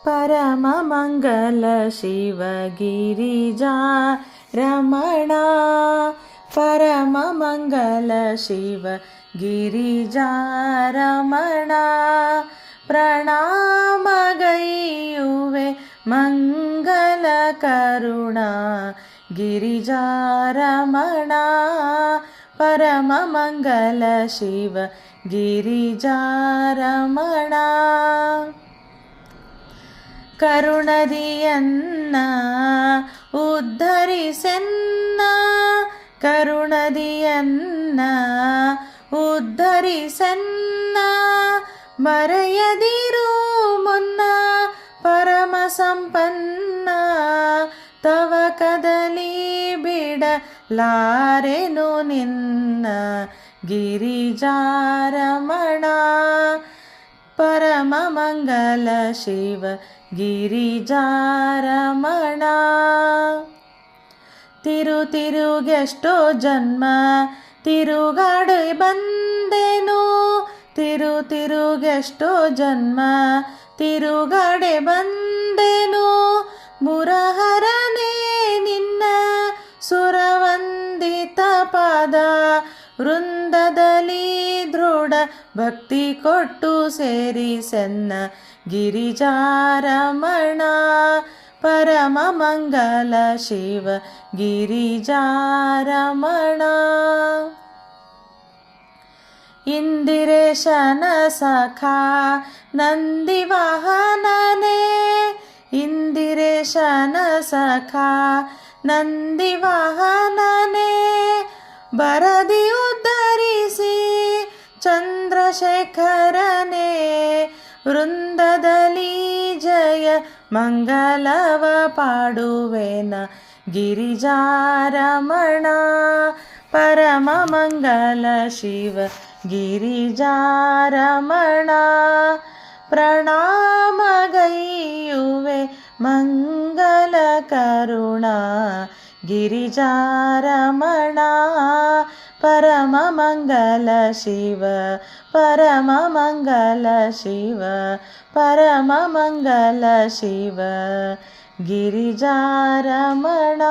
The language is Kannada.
परममङ्गल शिव गिरिजा रमण परममङ्गल शिव गिरिजा रमण प्रणामगैयुवे मंगल करुणा गिरिजा रमण परममङ्गल शिव गिरिजा रमण ಕರುಣದಿಯನ್ನ ಉದ್ಧರಿಸೆನ್ನ ಕರುಣದಿಯನ್ನ ಉದ್ಧರಿಸೆನ್ನ ಮರೆಯದಿರು ಮುನ್ನ ಪರಮ ಸಂಪನ್ನ ತವ ಕದಲಿ ಬಿಡಲಾರೆನು ನಿನ್ನ ಗಿರಿಜಾರಮಣ परममङ्गल शिव ಗಿರಿಜಾರಮಣ ತಿರುಗೆಷ್ಟೋ ಜನ್ಮ ತಿರುಗಾಡಿ ಬಂದೆನು ತಿರುಗೆಷ್ಟೋ ಜನ್ಮ ತಿರುಗಾಡಿ ಬಂದೆನು ಮುರಹರನೇ ನಿನ್ನ ಸುರವಂದಿತ ಪಾದ ವೃಂದದಲ್ಲಿ ದೃಢ ಭಕ್ತಿ ಕೊಟ್ಟು ಸೇರಿಸೆನ್ನ ಗಿರಿಜಾರಮಣ ಪರಮಮಂಗಲ ಶಿವ ಗಿರಿಜಾರಮಣ ಇಂದಿರೇಶನ ಸಖಾ ನಂದಿವಾಹನನೇ ಇಂದಿರೇಶನ ಸಖಾ ನಂದಿವಾಹನನೇ ಬರದಿ ಉದ್ಧರಿಸಿ ಚಂದ್ರಶೇಖರನೇ ವೃಂದದಲ್ಲಿ ಜಯ ಮಂಗಲವ ಪಾಡುವೆನ ಗಿರಿಜಾರಮಣ ಪರಮಮಂಗಲ ಶಿವ ಗಿರಿಜಾರಮಣ ಪ್ರಣಾಮಗೈಯುವೆ ಮಂಗಲ ಕರುಣಾ ಗಿರಿಜಾರಮಣ परममङ्गल शिव परममङ्गल शिव परममङ्गल शिव गिरिजारमण।